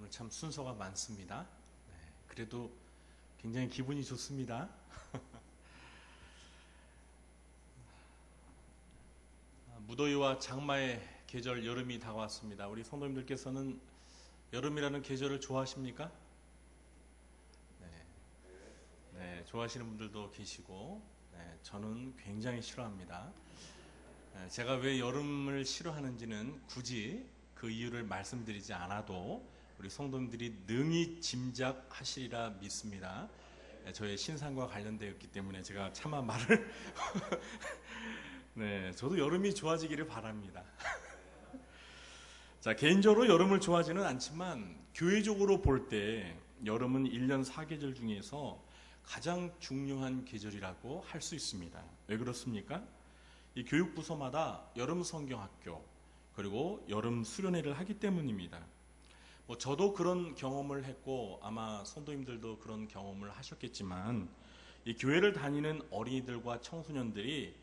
오늘 참 순서가 많습니다. 네, 그래도 굉장히 기분이 좋습니다. 무더위와 장마의 계절 여름이 다가왔습니다. 우리 성도님들께서는 여름이라는 계절을 좋아하십니까? 네, 좋아하시는 분들도 계시고, 저는 굉장히 싫어합니다. 제가 왜 여름을 싫어하는지는 굳이 그 이유를 말씀드리지 않아도 우리 성도님들이 능히 짐작하시리라 믿습니다. 저의 신상과 관련되었기 때문에 제가 차마 말을 네, 저도 여름이 좋아지기를 바랍니다. 자, 개인적으로 여름을 좋아하지는 않지만 교회적으로 볼 때 여름은 1년 4계절 중에서 가장 중요한 계절이라고 할 수 있습니다. 왜 그렇습니까? 이 교육부서마다 여름 성경학교 그리고 여름 수련회를 하기 때문입니다. 저도 그런 경험을 했고 아마 성도님들도 그런 경험을 하셨겠지만 이 교회를 다니는 어린이들과 청소년들이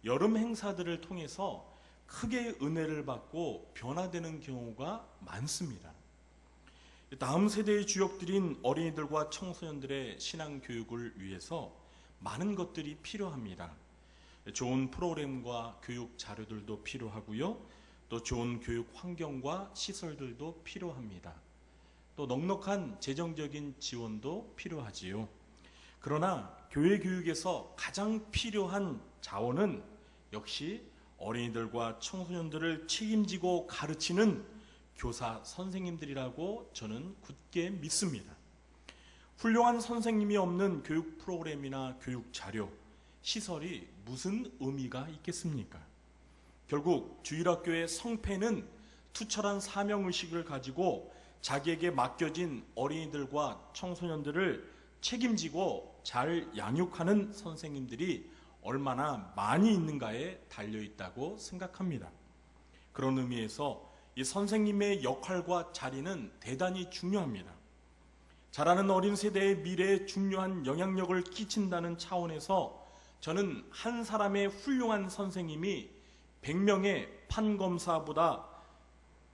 여름 행사들을 통해서 크게 은혜를 받고 변화되는 경우가 많습니다. 다음 세대의 주역들인 어린이들과 청소년들의 신앙 교육을 위해서 많은 것들이 필요합니다. 좋은 프로그램과 교육 자료들도 필요하고요. 또 좋은 교육 환경과 시설들도 필요합니다. 또 넉넉한 재정적인 지원도 필요하지요. 그러나 교회 교육에서 가장 필요한 자원은 역시 어린이들과 청소년들을 책임지고 가르치는 교사 선생님들이라고 저는 굳게 믿습니다. 훌륭한 선생님이 없는 교육 프로그램이나 교육 자료, 시설이 무슨 의미가 있겠습니까? 결국 주일학교의 성패는 투철한 사명의식을 가지고 자기에게 맡겨진 어린이들과 청소년들을 책임지고 잘 양육하는 선생님들이 얼마나 많이 있는가에 달려있다고 생각합니다. 그런 의미에서 이 선생님의 역할과 자리는 대단히 중요합니다. 자라는 어린 세대의 미래에 중요한 영향력을 끼친다는 차원에서 저는 한 사람의 훌륭한 선생님이 100명의 판검사보다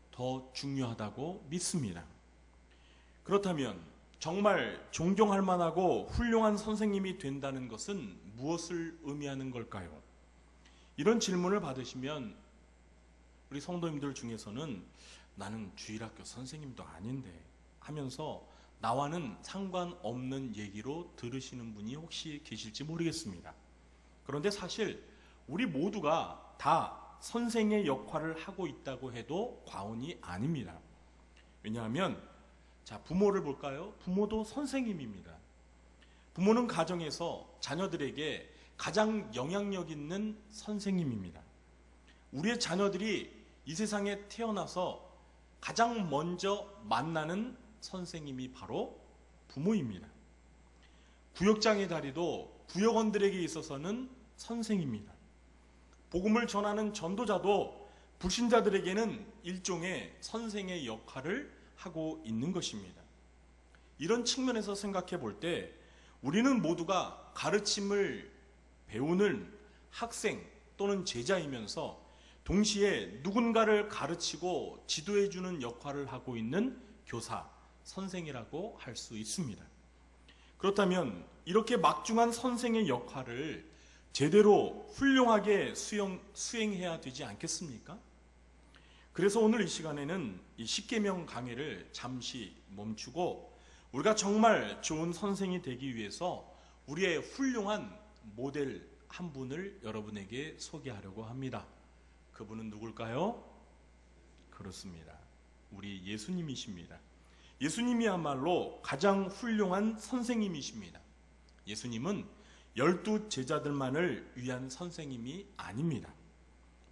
더 중요하다고 믿습니다. 그렇다면 정말 존경할 만하고 훌륭한 선생님이 된다는 것은 무엇을 의미하는 걸까요? 이런 질문을 받으시면 우리 성도님들 중에서는 나는 주일학교 선생님도 아닌데 하면서 나와는 상관없는 얘기로 들으시는 분이 혹시 계실지 모르겠습니다. 그런데 사실 우리 모두가 다 선생의 역할을 하고 있다고 해도 과언이 아닙니다. 왜냐하면 부모를 볼까요? 부모도 선생님입니다. 부모는 가정에서 자녀들에게 가장 영향력 있는 선생님입니다. 우리의 자녀들이 이 세상에 태어나서 가장 먼저 만나는 선생님이 바로 부모입니다. 구역장의 다리도 구역원들에게 있어서는 선생입니다. 복음을 전하는 전도자도 불신자들에게는 일종의 선생의 역할을 하고 있는 것입니다. 이런 측면에서 생각해 볼 때 우리는 모두가 가르침을 배우는 학생 또는 제자이면서 동시에 누군가를 가르치고 지도해주는 역할을 하고 있는 교사, 선생이라고 할 수 있습니다. 그렇다면 이렇게 막중한 선생의 역할을 제대로 훌륭하게 수행해야 되지 않겠습니까? 그래서 오늘 이 시간에는 이 십계명 강해를 잠시 멈추고 우리가 정말 좋은 선생이 되기 위해서 우리의 훌륭한 모델 한 분을 여러분에게 소개하려고 합니다. 그분은 누굴까요? 그렇습니다. 우리 예수님이십니다. 예수님이야말로 가장 훌륭한 선생님이십니다. 예수님은 12 제자들만을 위한 선생님이 아닙니다.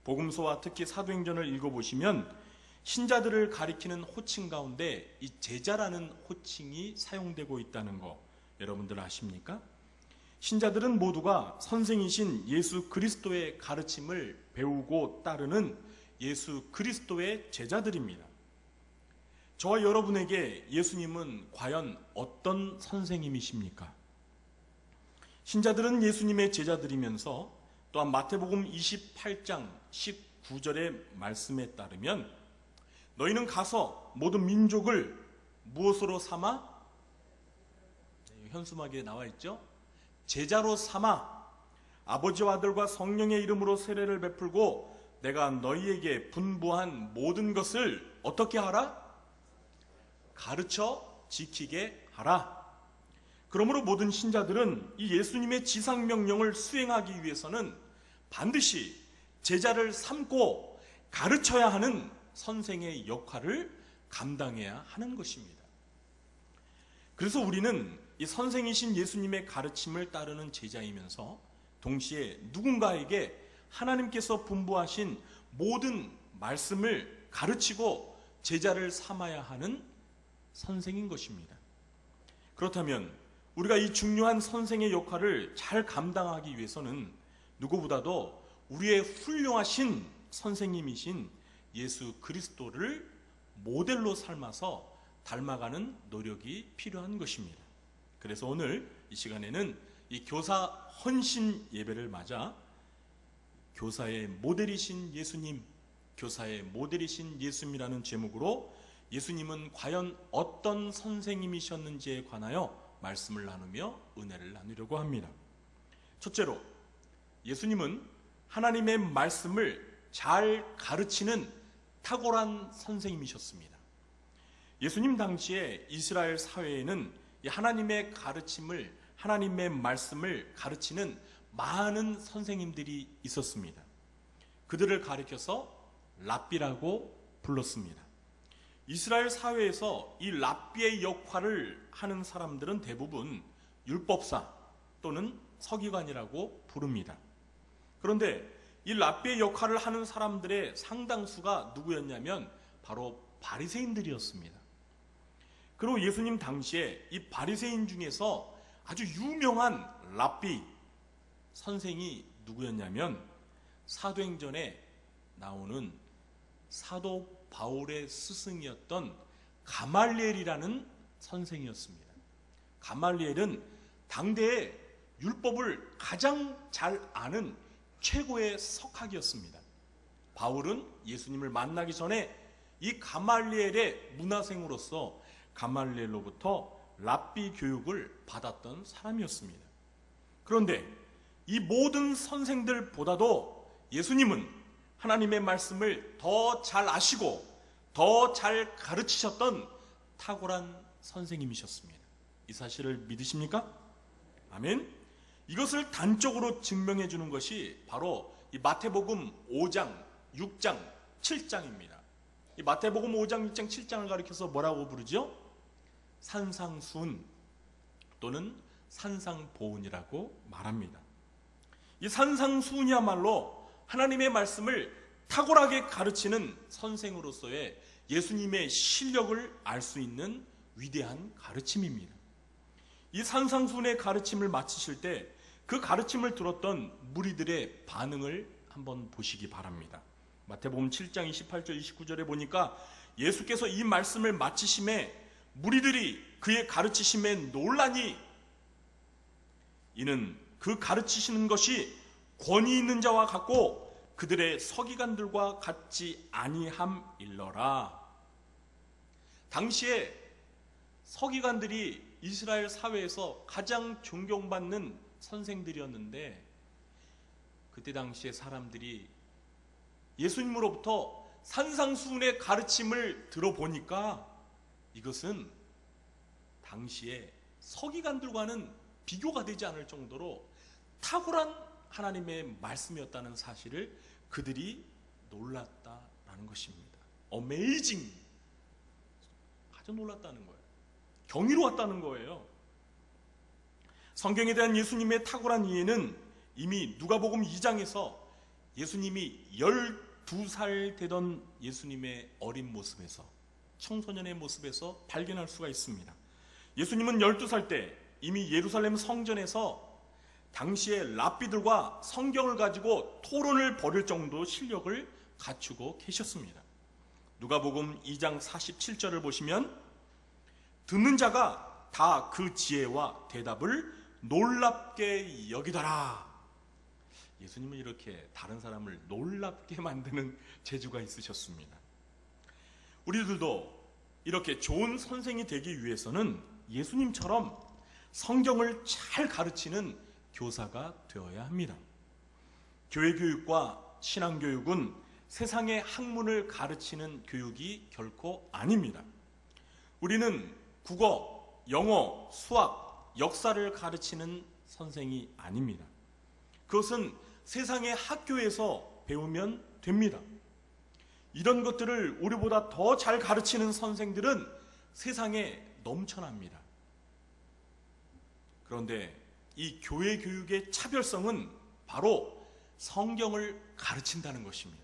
복음서와 특히 사도행전을 읽어보시면 신자들을 가리키는 호칭 가운데 이 제자라는 호칭이 사용되고 있다는 거 여러분들 아십니까? 신자들은 모두가 선생이신 예수 그리스도의 가르침을 배우고 따르는 예수 그리스도의 제자들입니다. 저와 여러분에게 예수님은 과연 어떤 선생님이십니까? 신자들은 예수님의 제자들이면서 또한 마태복음 28장 19절의 말씀에 따르면 너희는 가서 모든 민족을 무엇으로 삼아? 현수막에 나와 있죠? 제자로 삼아 아버지와 아들과 성령의 이름으로 세례를 베풀고 내가 너희에게 분부한 모든 것을 어떻게 하라? 가르쳐 지키게 하라. 그러므로 모든 신자들은 이 예수님의 지상명령을 수행하기 위해서는 반드시 제자를 삼고 가르쳐야 하는 선생의 역할을 감당해야 하는 것입니다. 그래서 우리는 이 선생이신 예수님의 가르침을 따르는 제자이면서 동시에 누군가에게 하나님께서 분부하신 모든 말씀을 가르치고 제자를 삼아야 하는 선생인 것입니다. 그렇다면 우리가 이 중요한 선생의 역할을 잘 감당하기 위해서는 누구보다도 우리의 훌륭하신 선생님이신 예수 그리스도를 모델로 삼아서 닮아가는 노력이 필요한 것입니다. 그래서 오늘 이 시간에는 이 교사 헌신 예배를 맞아 교사의 모델이신 예수님, 교사의 모델이신 예수님이라는 제목으로 예수님은 과연 어떤 선생님이셨는지에 관하여 말씀을 나누며 은혜를 나누려고 합니다. 첫째로, 예수님은 하나님의 말씀을 잘 가르치는 탁월한 선생님이셨습니다. 예수님 당시에 이스라엘 사회에는 하나님의 가르침을, 하나님의 말씀을 가르치는 많은 선생님들이 있었습니다. 그들을 가리켜서 랍비라고 불렀습니다. 이스라엘 사회에서 이 랍비의 역할을 하는 사람들은 대부분 율법사 또는 서기관이라고 부릅니다. 그런데 이 랍비의 역할을 하는 사람들의 상당수가 누구였냐면 바로 바리새인들이었습니다. 그리고 예수님 당시에 이 바리새인 중에서 아주 유명한 랍비 선생이 누구였냐면 사도행전에 나오는 사도 바울의 스승이었던 가말리엘이라는 선생이었습니다. 가말리엘은 당대의 율법을 가장 잘 아는 최고의 석학이었습니다. 바울은 예수님을 만나기 전에 이 가말리엘의 문화생으로서 가말리엘로부터 랍비 교육을 받았던 사람이었습니다. 그런데 이 모든 선생들보다도 예수님은 하나님의 말씀을 더 잘 아시고 더 잘 가르치셨던 탁월한 선생님이셨습니다. 이 사실을 믿으십니까? 아멘. 이것을 단적으로 증명해 주는 것이 바로 이 마태복음 5장, 6장, 7장입니다. 이 마태복음 5장, 6장, 7장을 가리켜서 뭐라고 부르죠? 산상순 또는 산상보훈이라고 말합니다. 이 산상순이야말로 하나님의 말씀을 탁월하게 가르치는 선생으로서의 예수님의 실력을 알 수 있는 위대한 가르침입니다. 이 산상순의 가르침을 마치실 때 그 가르침을 들었던 무리들의 반응을 한번 보시기 바랍니다. 마태복음 7장 28절 29절에 보니까 예수께서 이 말씀을 마치심에 무리들이 그의 가르치심에 놀라니 이는 그 가르치시는 것이 권위 있는 자와 같고 그들의 서기관들과 같지 아니함일러라. 당시에 서기관들이 이스라엘 사회에서 가장 존경받는 선생들이었는데 그때 당시에 사람들이 예수님으로부터 산상수훈의 가르침을 들어보니까 이것은 당시에 서기관들과는 비교가 되지 않을 정도로 탁월한 하나님의 말씀이었다는 사실을 그들이 놀랐다라는 것입니다. 어메이징, 아주 놀랐다는 거예요. 경이로웠다는 거예요. 성경에 대한 예수님의 탁월한 이해는 이미 누가복음 2장에서 예수님이 12살 되던 예수님의 어린 모습에서, 청소년의 모습에서 발견할 수가 있습니다. 예수님은 12살 때 이미 예루살렘 성전에서 당시의 랍비들과 성경을 가지고 토론을 벌일 정도 실력을 갖추고 계셨습니다. 누가복음 2장 47절을 보시면 듣는 자가 다 그 지혜와 대답을 놀랍게 여기더라. 예수님은 이렇게 다른 사람을 놀랍게 만드는 재주가 있으셨습니다. 우리들도 이렇게 좋은 선생이 되기 위해서는 예수님처럼 성경을 잘 가르치는 교사가 되어야 합니다. 교회 교육과 신앙 교육은 세상의 학문을 가르치는 교육이 결코 아닙니다. 우리는 국어, 영어, 수학, 역사를 가르치는 선생이 아닙니다. 그것은 세상의 학교에서 배우면 됩니다. 이런 것들을 우리보다 더 잘 가르치는 선생들은 세상에 넘쳐납니다. 그런데 이 교회 교육의 차별성은 바로 성경을 가르친다는 것입니다.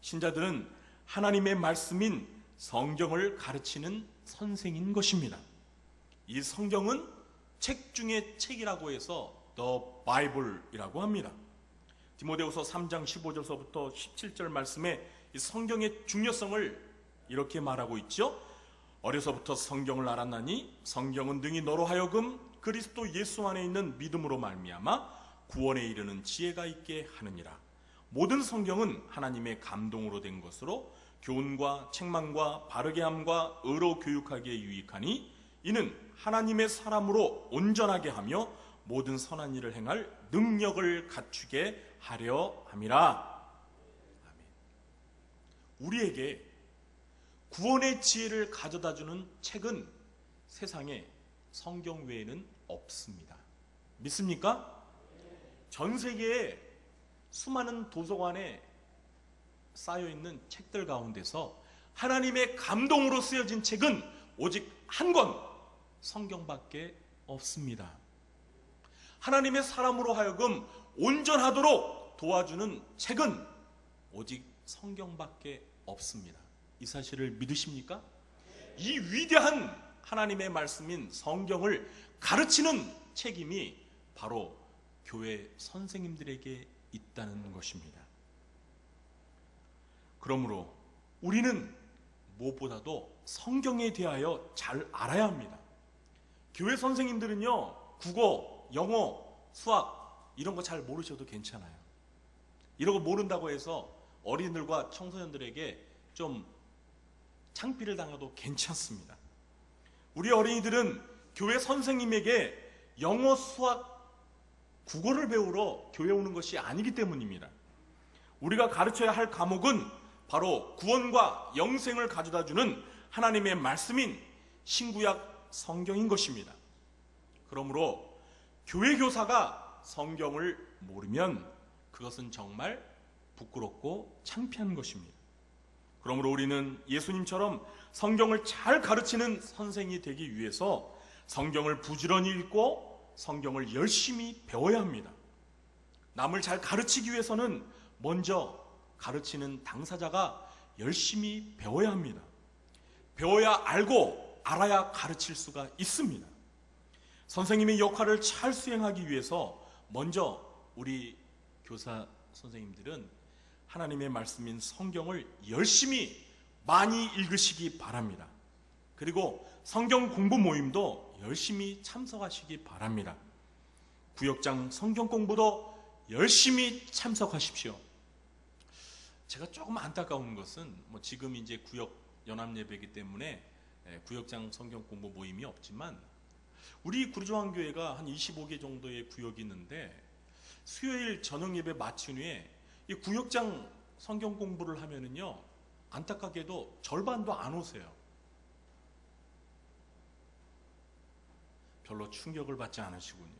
신자들은 하나님의 말씀인 성경을 가르치는 선생인 것입니다. 이 성경은 책 중에 책이라고 해서 The Bible이라고 합니다. 디모데후서 3장 15절서부터 17절 말씀에 이 성경의 중요성을 이렇게 말하고 있죠. 어려서부터 성경을 알았나니 성경은 능히 너로 하여금 그리스도 예수 안에 있는 믿음으로 말미암아 구원에 이르는 지혜가 있게 하느니라. 모든 성경은 하나님의 감동으로 된 것으로 교훈과 책망과 바르게 함과 의로 교육하기에 유익하니 이는 하나님의 사람으로 온전하게 하며 모든 선한 일을 행할 능력을 갖추게 하려 함이라. 아멘. 우리에게 구원의 지혜를 가져다주는 책은 세상에 성경 외에는 없습니다. 믿습니까? 전 세계에 수많은 도서관에 쌓여있는 책들 가운데서 하나님의 감동으로 쓰여진 책은 오직 한 권, 성경밖에 없습니다. 하나님의 사람으로 하여금 온전하도록 도와주는 책은 오직 성경밖에 없습니다. 이 사실을 믿으십니까? 이 위대한 하나님의 말씀인 성경을 가르치는 책임이 바로 교회 선생님들에게 있다는 것입니다. 그러므로 우리는 무엇보다도 성경에 대하여 잘 알아야 합니다. 교회 선생님들은요, 국어, 영어, 수학 이런 거 잘 모르셔도 괜찮아요. 이런 거 모른다고 해서 어린이들과 청소년들에게 좀 창피를 당해도 괜찮습니다. 우리 어린이들은 교회 선생님에게 영어, 수학, 국어를 배우러 교회 오는 것이 아니기 때문입니다. 우리가 가르쳐야 할 과목은 바로 구원과 영생을 가져다주는 하나님의 말씀인 신구약 성경인 것입니다. 그러므로 교회 교사가 성경을 모르면 그것은 정말 부끄럽고 창피한 것입니다. 그러므로 우리는 예수님처럼 성경을 잘 가르치는 선생이 되기 위해서 성경을 부지런히 읽고 성경을 열심히 배워야 합니다. 남을 잘 가르치기 위해서는 먼저 가르치는 당사자가 열심히 배워야 합니다. 배워야 알고 알아야 가르칠 수가 있습니다. 선생님의 역할을 잘 수행하기 위해서 먼저 우리 교사 선생님들은 하나님의 말씀인 성경을 열심히 많이 읽으시기 바랍니다. 그리고 성경 공부 모임도 열심히 참석하시기 바랍니다. 구역장 성경 공부도 열심히 참석하십시오. 제가 조금 안타까운 것은 지금 이제 구역 연합 예배이기 때문에 구역장 성경 공부 모임이 없지만 우리 구조왕교회가 한 25개 정도의 구역이 있는데 수요일 저녁 예배 마친 후에 이 구역장 성경 공부를 하면은요, 안타깝게도 절반도 안 오세요. 별로 충격을 받지 않으시군요.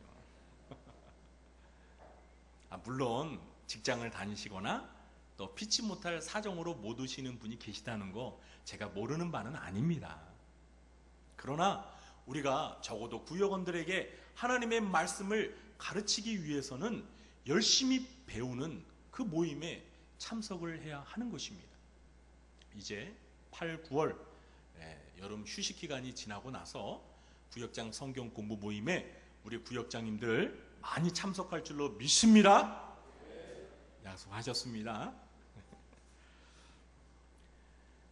물론 직장을 다니시거나 또 피치 못할 사정으로 못 오시는 분이 계시다는 거 제가 모르는 바는 아닙니다. 그러나 우리가 적어도 구역원들에게 하나님의 말씀을 가르치기 위해서는 열심히 배우는 그 모임에 참석을 해야 하는 것입니다. 이제 8, 9월 여름 휴식 기간이 지나고 나서 구역장 성경 공부 모임에 우리 구역장님들 많이 참석할 줄로 믿습니다. 약속하셨습니다.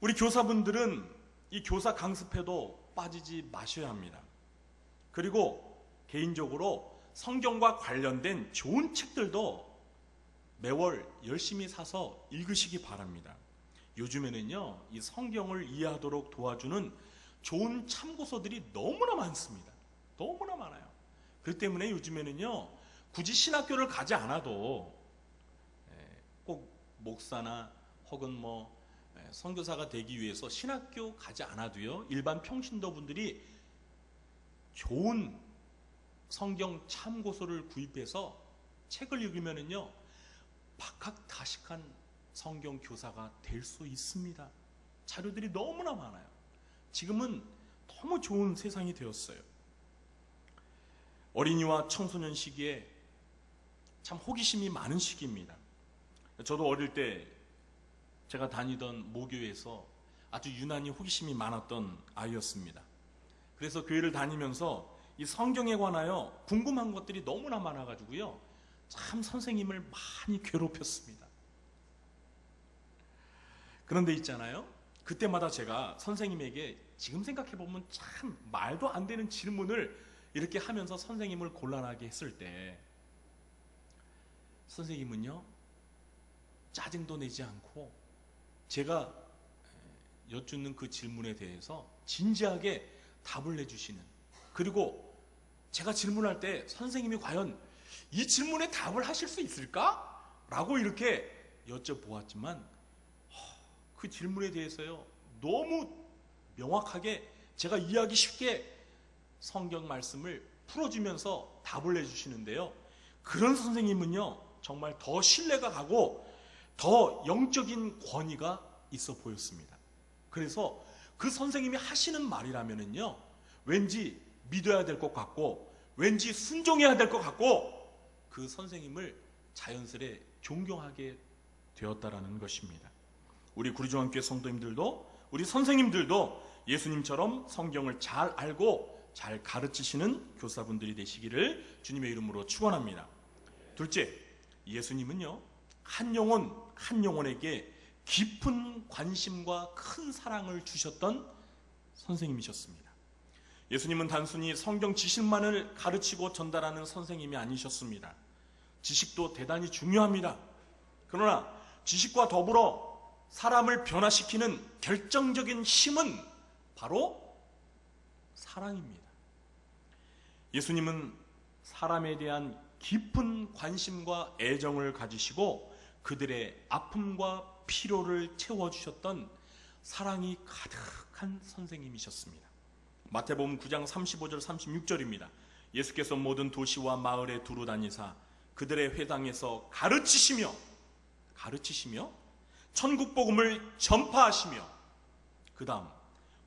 우리 교사분들은 이 교사 강습회도 빠지지 마셔야 합니다. 그리고 개인적으로 성경과 관련된 좋은 책들도 매월 열심히 사서 읽으시기 바랍니다. 요즘에는요, 이 성경을 이해하도록 도와주는 좋은 참고서들이 너무나 많습니다. 너무나 많아요. 그렇기 때문에 요즘에는요, 굳이 신학교를 가지 않아도 꼭 목사나 혹은 선교사가 되기 위해서 신학교 가지 않아도요, 일반 평신도분들이 좋은 성경 참고서를 구입해서 책을 읽으면은요, 박학다식한 성경 교사가 될 수 있습니다. 자료들이 너무나 많아요. 지금은 너무 좋은 세상이 되었어요. 어린이와 청소년 시기에 참 호기심이 많은 시기입니다. 저도 어릴 때 제가 다니던 모교에서 아주 유난히 호기심이 많았던 아이였습니다. 그래서 교회를 다니면서 이 성경에 관하여 궁금한 것들이 너무나 많아가지고요, 참 선생님을 많이 괴롭혔습니다. 그런데 있잖아요, 그때마다 제가 선생님에게 지금 생각해보면 참 말도 안 되는 질문을 이렇게 하면서 선생님을 곤란하게 했을 때 선생님은요, 짜증도 내지 않고 제가 여쭙는 그 질문에 대해서 진지하게 답을 해주시는, 그리고 제가 질문할 때 선생님이 과연 이 질문에 답을 하실 수 있을까? 라고 이렇게 여쭤보았지만 그 질문에 대해서요, 너무 명확하게 제가 이해하기 쉽게 성경 말씀을 풀어주면서 답을 해주시는데요, 그런 선생님은요, 정말 더 신뢰가 가고 더 영적인 권위가 있어 보였습니다. 그래서 그 선생님이 하시는 말이라면은요, 왠지 믿어야 될 것 같고 왠지 순종해야 될 것 같고 그 선생님을 자연스레 존경하게 되었다라는 것입니다. 우리 구리중앙교회 성도님들도, 우리 선생님들도 예수님처럼 성경을 잘 알고 잘 가르치시는 교사분들이 되시기를 주님의 이름으로 축원합니다. 둘째, 예수님은요, 한 영혼 한 영혼에게 깊은 관심과 큰 사랑을 주셨던 선생님이셨습니다. 예수님은 단순히 성경 지식만을 가르치고 전달하는 선생님이 아니셨습니다. 지식도 대단히 중요합니다. 그러나 지식과 더불어 사람을 변화시키는 결정적인 힘은 바로 사랑입니다. 예수님은 사람에 대한 깊은 관심과 애정을 가지시고 그들의 아픔과 필요를 채워주셨던 사랑이 가득한 선생님이셨습니다. 마태복음 9장 35절 36절입니다. 예수께서 모든 도시와 마을에 두루 다니사 그들의 회당에서 가르치시며 천국 복음을 전파하시며 그 다음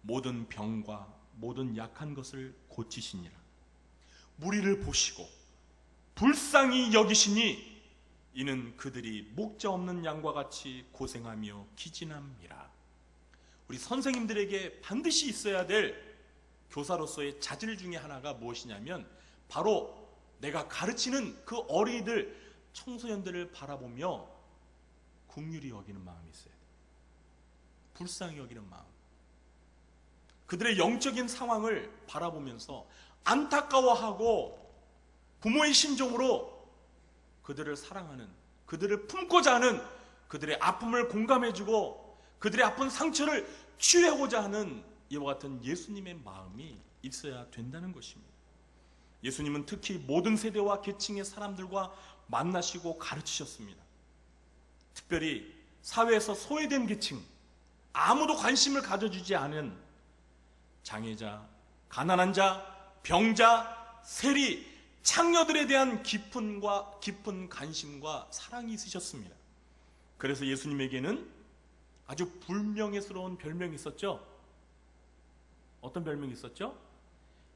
모든 병과 모든 약한 것을 고치시니라. 무리를 보시고 불쌍히 여기시니 이는 그들이 목자 없는 양과 같이 고생하며 기진함이라. 우리 선생님들에게 반드시 있어야 될 교사로서의 자질 중에 하나가 무엇이냐면 바로 내가 가르치는 그 어린이들, 청소년들을 바라보며 긍휼히 여기는 마음이 있어야 돼요. 불쌍히 여기는 마음. 그들의 영적인 상황을 바라보면서 안타까워하고 부모의 심정으로 그들을 사랑하는, 그들을 품고자 하는, 그들의 아픔을 공감해주고 그들의 아픈 상처를 치유하고자 하는 이와 같은 예수님의 마음이 있어야 된다는 것입니다. 예수님은 특히 모든 세대와 계층의 사람들과 만나시고 가르치셨습니다. 특별히 사회에서 소외된 계층, 아무도 관심을 가져주지 않은 장애자, 가난한 자, 병자, 세리, 창녀들에 대한 깊은 관심과 사랑이 있으셨습니다. 그래서 예수님에게는 아주 불명예스러운 별명이 있었죠. 어떤 별명이 있었죠?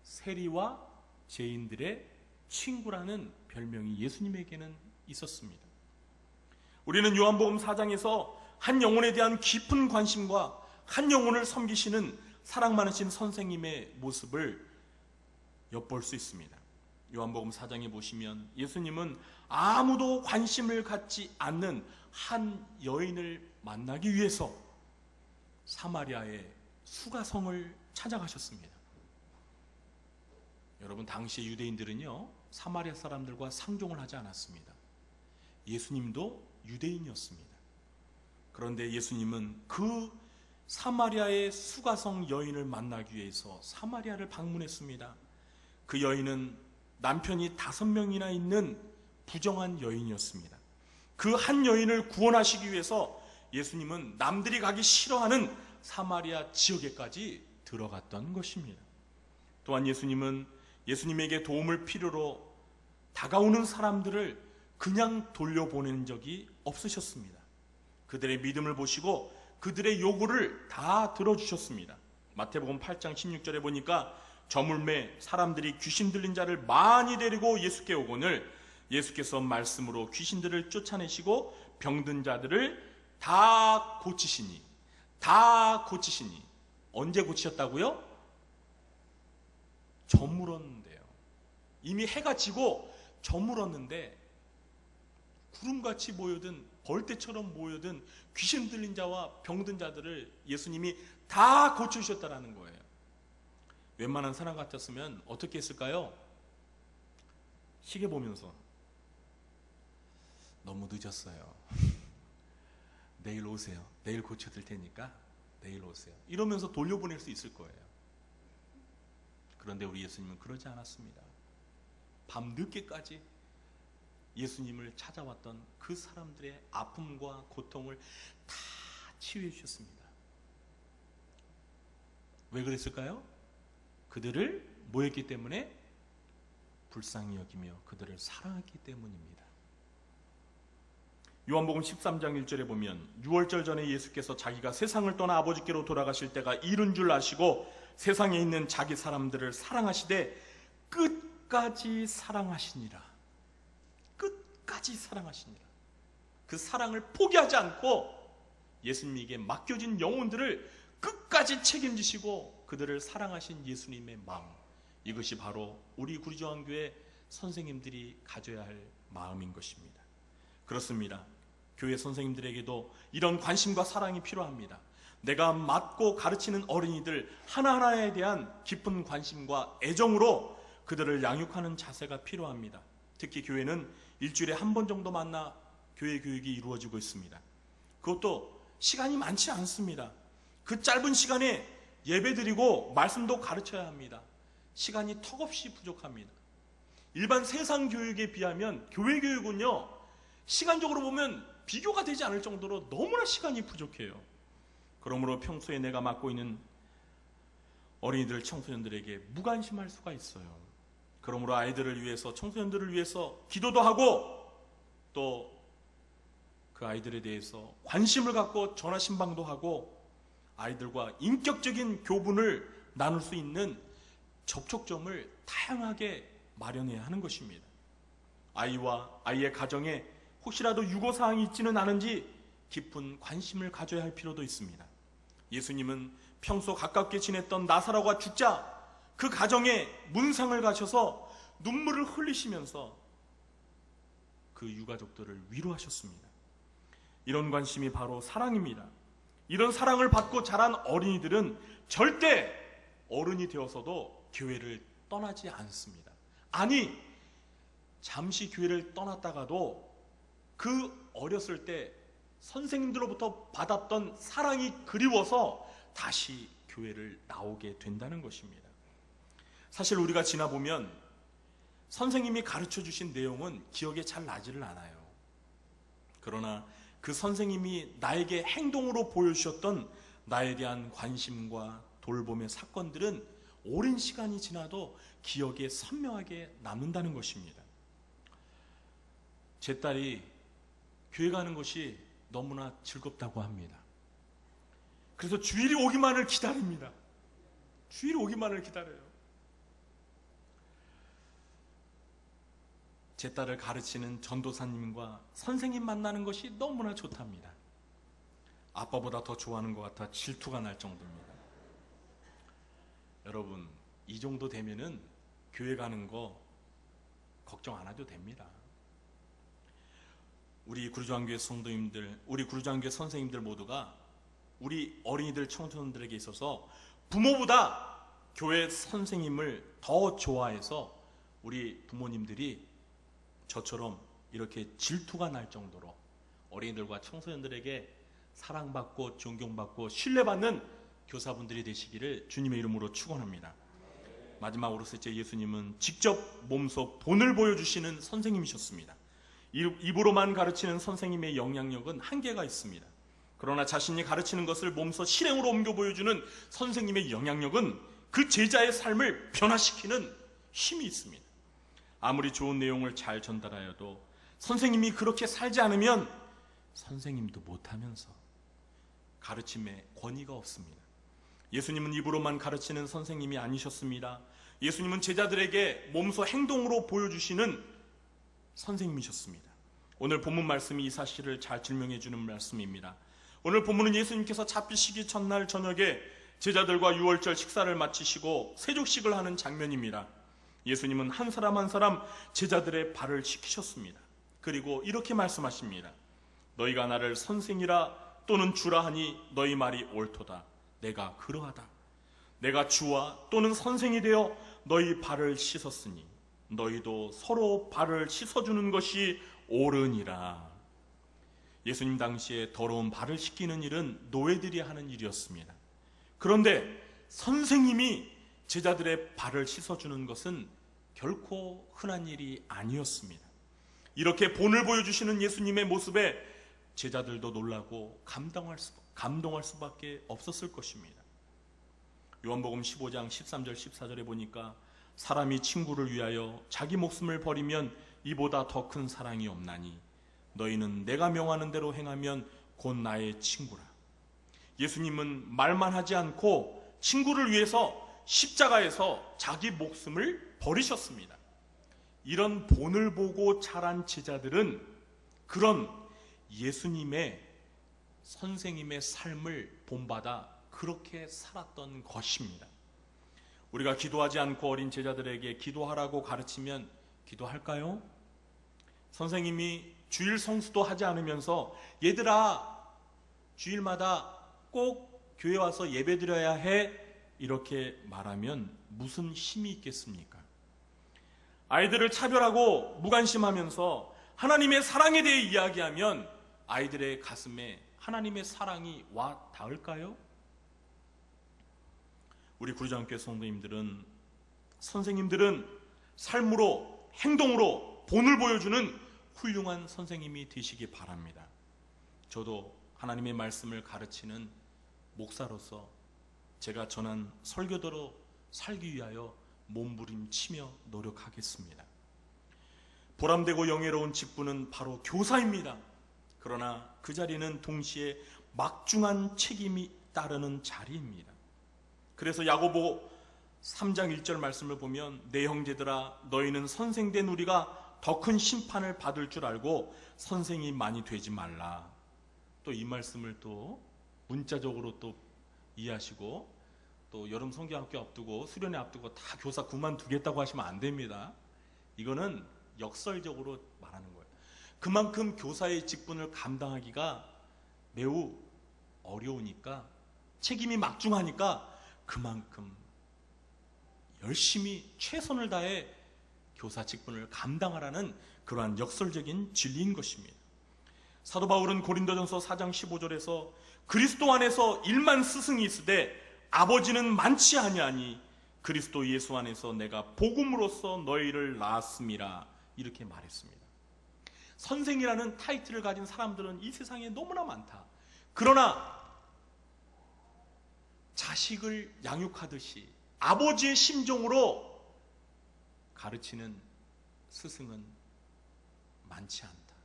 세리와 죄인들의 친구라는 별명이 예수님에게는 있었습니다. 우리는 요한복음 4장에서 한 영혼에 대한 깊은 관심과 한 영혼을 섬기시는 사랑 많으신 선생님의 모습을 엿볼 수 있습니다. 요한복음 4장에 보시면 예수님은 아무도 관심을 갖지 않는 한 여인을 만나기 위해서 사마리아의 수가성을 찾아가셨습니다. 여러분, 당시의 유대인들은요, 사마리아 사람들과 상종을 하지 않았습니다. 예수님도 유대인이었습니다. 그런데 예수님은 그 사마리아의 수가성 여인을 만나기 위해서 사마리아를 방문했습니다. 그 여인은 남편이 5명이나 있는 부정한 여인이었습니다. 그 한 여인을 구원하시기 위해서 예수님은 남들이 가기 싫어하는 사마리아 지역에까지 들어갔던 것입니다. 또한 예수님은 예수님에게 도움을 필요로 다가오는 사람들을 그냥 돌려보내는 적이 없으셨습니다. 그들의 믿음을 보시고 그들의 요구를 다 들어주셨습니다. 마태복음 8장 16절에 보니까 저물매 사람들이 귀신 들린 자를 많이 데리고 예수께 오거늘 예수께서 말씀으로 귀신들을 쫓아내시고 병든 자들을 다 고치시니 언제 고치셨다고요? 저물었는데요. 이미 해가 지고 저물었는데 구름같이 모여든 벌떼처럼 모여든 귀신 들린 자와 병든 자들을 예수님이 다 고쳐주셨다는 거예요. 웬만한 사람 같았으면 어떻게 했을까요? 시계 보면서 너무 늦었어요. 내일 오세요. 내일 고쳐드릴 테니까 내일 오세요. 이러면서 돌려보낼 수 있을 거예요. 그런데 우리 예수님은 그러지 않았습니다. 밤 늦게까지 예수님을 찾아왔던 그 사람들의 아픔과 고통을 다 치유해 주셨습니다. 왜 그랬을까요? 그들을 뭐였기 때문에? 불쌍히 여기며 그들을 사랑했기 때문입니다. 요한복음 13장 1절에 보면 6월절 전에 예수께서 자기가 세상을 떠나 아버지께로 돌아가실 때가 이른 줄 아시고 세상에 있는 자기 사람들을 사랑하시되 끝까지 사랑하시니라. 끝까지 사랑하시니라. 그 사랑을 포기하지 않고 예수님에게 맡겨진 영혼들을 끝까지 책임지시고 그들을 사랑하신 예수님의 마음, 이것이 바로 우리 구리조항교회 선생님들이 가져야 할 마음인 것입니다. 그렇습니다. 교회 선생님들에게도 이런 관심과 사랑이 필요합니다. 내가 맡고 가르치는 어린이들 하나하나에 대한 깊은 관심과 애정으로 그들을 양육하는 자세가 필요합니다. 특히 교회는 일주일에 한 번 정도 만나 교회 교육이 이루어지고 있습니다. 그것도 시간이 많지 않습니다. 그 짧은 시간에 예배드리고 말씀도 가르쳐야 합니다. 시간이 턱없이 부족합니다. 일반 세상 교육에 비하면 교회 교육은요, 시간적으로 보면 비교가 되지 않을 정도로 너무나 시간이 부족해요. 그러므로 평소에 내가 맡고 있는 어린이들, 청소년들에게 무관심할 수가 있어요. 그러므로 아이들을 위해서, 청소년들을 위해서 기도도 하고 또 그 아이들에 대해서 관심을 갖고 전화 신방도 하고 아이들과 인격적인 교분을 나눌 수 있는 접촉점을 다양하게 마련해야 하는 것입니다. 아이와 아이의 가정에 혹시라도 유고사항이 있지는 않은지 깊은 관심을 가져야 할 필요도 있습니다. 예수님은 평소 가깝게 지냈던 나사로가 죽자 그 가정에 문상을 가셔서 눈물을 흘리시면서 그 유가족들을 위로하셨습니다. 이런 관심이 바로 사랑입니다. 이런 사랑을 받고 자란 어린이들은 절대 어른이 되어서도 교회를 떠나지 않습니다. 아니, 잠시 교회를 떠났다가도 그 어렸을 때 선생님들로부터 받았던 사랑이 그리워서 다시 교회를 나오게 된다는 것입니다. 사실 우리가 지나보면 선생님이 가르쳐 주신 내용은 기억에 잘 나지를 않아요. 그러나 그 선생님이 나에게 행동으로 보여주셨던 나에 대한 관심과 돌봄의 사건들은 오랜 시간이 지나도 기억에 선명하게 남는다는 것입니다. 제 딸이 교회 가는 것이 너무나 즐겁다고 합니다. 그래서 주일이 오기만을 기다립니다. 주일이 오기만을 기다려요. 제 딸을 가르치는 전도사님과 선생님 만나는 것이 너무나 좋답니다. 아빠보다 더 좋아하는 것 같아 질투가 날 정도입니다. 여러분, 이 정도 되면은 교회 가는 거 걱정 안 해도 됩니다. 우리 구리조항교회 성도님들, 우리 구리조항교회 선생님들 모두가 우리 어린이들, 청소년들에게 있어서 부모보다 교회 선생님을 더 좋아해서 우리 부모님들이 저처럼 이렇게 질투가 날 정도로 어린이들과 청소년들에게 사랑받고 존경받고 신뢰받는 교사분들이 되시기를 주님의 이름으로 축원합니다. 마지막으로 셋째, 예수님은 직접 몸소 본을 보여주시는 선생님이셨습니다. 입으로만 가르치는 선생님의 영향력은 한계가 있습니다. 그러나 자신이 가르치는 것을 몸소 실행으로 옮겨 보여주는 선생님의 영향력은 그 제자의 삶을 변화시키는 힘이 있습니다. 아무리 좋은 내용을 잘 전달하여도 선생님이 그렇게 살지 않으면 선생님도 못하면서 가르침에 권위가 없습니다. 예수님은 입으로만 가르치는 선생님이 아니셨습니다. 예수님은 제자들에게 몸소 행동으로 보여주시는 선생님이셨습니다. 오늘 본문 말씀이 이 사실을 잘 증명해 주는 말씀입니다. 오늘 본문은 예수님께서 잡히시기 전날 저녁에 제자들과 유월절 식사를 마치시고 세족식을 하는 장면입니다. 예수님은 한 사람 한 사람 제자들의 발을 씻기셨습니다. 그리고 이렇게 말씀하십니다. 너희가 나를 선생이라 또는 주라 하니 너희 말이 옳도다. 내가 그러하다. 내가 주와 또는 선생이 되어 너희 발을 씻었으니 너희도 서로 발을 씻어주는 것이 옳으니라. 예수님 당시에 더러운 발을 씻기는 일은 노예들이 하는 일이었습니다. 그런데 선생님이 제자들의 발을 씻어주는 것은 결코 흔한 일이 아니었습니다. 이렇게 본을 보여주시는 예수님의 모습에 제자들도 놀라고 감동할 수밖에 없었을 것입니다. 요한복음 15장 13절 14절에 보니까 사람이 친구를 위하여 자기 목숨을 버리면 이보다 더 큰 사랑이 없나니 너희는 내가 명하는 대로 행하면 곧 나의 친구라. 예수님은 말만 하지 않고 친구를 위해서 십자가에서 자기 목숨을 버리셨습니다. 이런 본을 보고 자란 제자들은 그런 예수님의 선생님의 삶을 본받아 그렇게 살았던 것입니다. 우리가 기도하지 않고 어린 제자들에게 기도하라고 가르치면 기도할까요? 선생님이 주일 성수도 하지 않으면서 얘들아 주일마다 꼭 교회 와서 예배 드려야 해 이렇게 말하면 무슨 힘이 있겠습니까? 아이들을 차별하고 무관심하면서 하나님의 사랑에 대해 이야기하면 아이들의 가슴에 하나님의 사랑이 와 닿을까요? 우리 구리장교회 선생님들은 삶으로 행동으로 본을 보여주는 훌륭한 선생님이 되시기 바랍니다. 저도 하나님의 말씀을 가르치는 목사로서 제가 전한 설교대로 살기 위하여 몸부림치며 노력하겠습니다. 보람되고 영예로운 직분은 바로 교사입니다. 그러나 그 자리는 동시에 막중한 책임이 따르는 자리입니다. 그래서 야고보 3장 1절 말씀을 보면 내 형제들아 너희는 선생된 우리가 더 큰 심판을 받을 줄 알고 선생이 많이 되지 말라. 또 이 말씀을 또 문자적으로 또 이해하시고 또 여름 성경학교 앞두고 수련회 앞두고 다 교사 그만두겠다고 하시면 안 됩니다. 이거는 역설적으로 말하는 거예요. 그만큼 교사의 직분을 감당하기가 매우 어려우니까 책임이 막중하니까 그만큼 열심히 최선을 다해 교사 직분을 감당하라는 그러한 역설적인 진리인 것입니다. 사도 바울은 고린도전서 4장 15절에서 그리스도 안에서 1만 스승이 있으되 아버지는 많지 아니하니 그리스도 예수 안에서 내가 복음으로써 너희를 낳았음이라 이렇게 말했습니다. 선생이라는 타이틀을 가진 사람들은 이 세상에 너무나 많다. 그러나 자식을 양육하듯이 아버지의 심정으로 가르치는 스승은 많지 않다.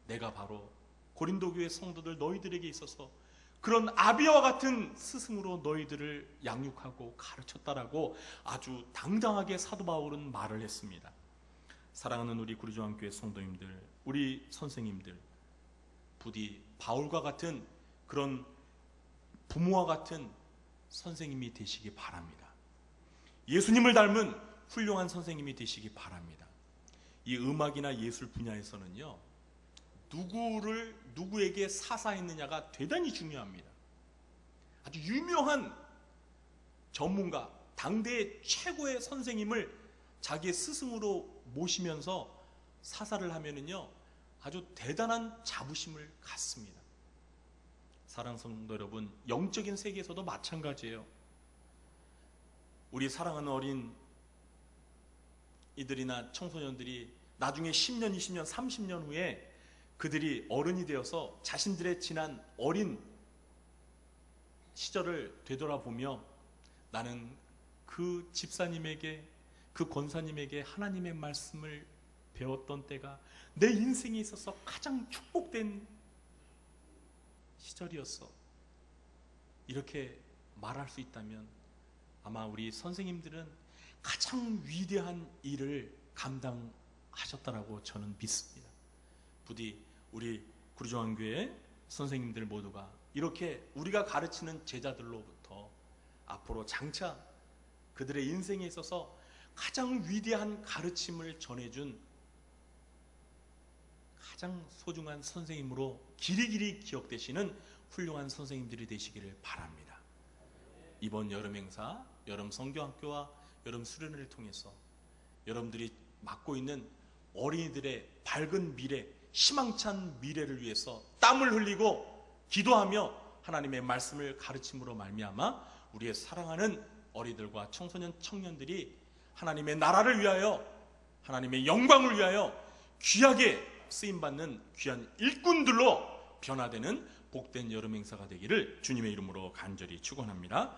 내가 바로 고린도 교회 성도들 너희들에게 있어서 그런 아비와 같은 스승으로 너희들을 양육하고 가르쳤다라고 아주 당당하게 사도 바울은 말을 했습니다. 사랑하는 우리 구리조항교회 성도님들, 우리 선생님들, 부디 바울과 같은 그런 부모와 같은 선생님이 되시기 바랍니다. 예수님을 닮은 훌륭한 선생님이 되시기 바랍니다. 이 음악이나 예술 분야에서는요, 누구에게 사사했느냐가 대단히 중요합니다. 아주 유명한 전문가, 당대의 최고의 선생님을 자기의 스승으로 모시면서 사사를 하면은요, 아주 대단한 자부심을 갖습니다. 사랑하는 성도 여러분, 영적인 세계에서도 마찬가지예요. 우리 사랑하는 어린 이들이나 청소년들이 나중에 10년, 20년, 30년 후에 그들이 어른이 되어서 자신들의 지난 어린 시절을 되돌아보며 나는 그 집사님에게, 그 권사님에게 하나님의 말씀을 배웠던 때가 내 인생에 있어서 가장 축복된 시절이었어. 이렇게 말할 수 있다면 아마 우리 선생님들은 가장 위대한 일을 감당하셨다라고 저는 믿습니다. 부디 우리 구리정한교회 선생님들 모두가 이렇게 우리가 가르치는 제자들로부터 앞으로 장차 그들의 인생에 있어서 가장 위대한 가르침을 전해준 가장 소중한 선생님으로 길이길이 기억되시는 훌륭한 선생님들이 되시기를 바랍니다. 이번 여름 행사, 여름 성경학교와 여름 수련회를 통해서 여러분들이 맡고 있는 어린이들의 밝은 미래, 희망찬 미래를 위해서 땀을 흘리고 기도하며 하나님의 말씀을 가르침으로 말미암아 우리의 사랑하는 어린이들과 청소년, 청년들이 하나님의 나라를 위하여, 하나님의 영광을 위하여 귀하게 쓰임받는 귀한 일꾼들로 변화되는 복된 여름 행사가 되기를 주님의 이름으로 간절히 축원합니다.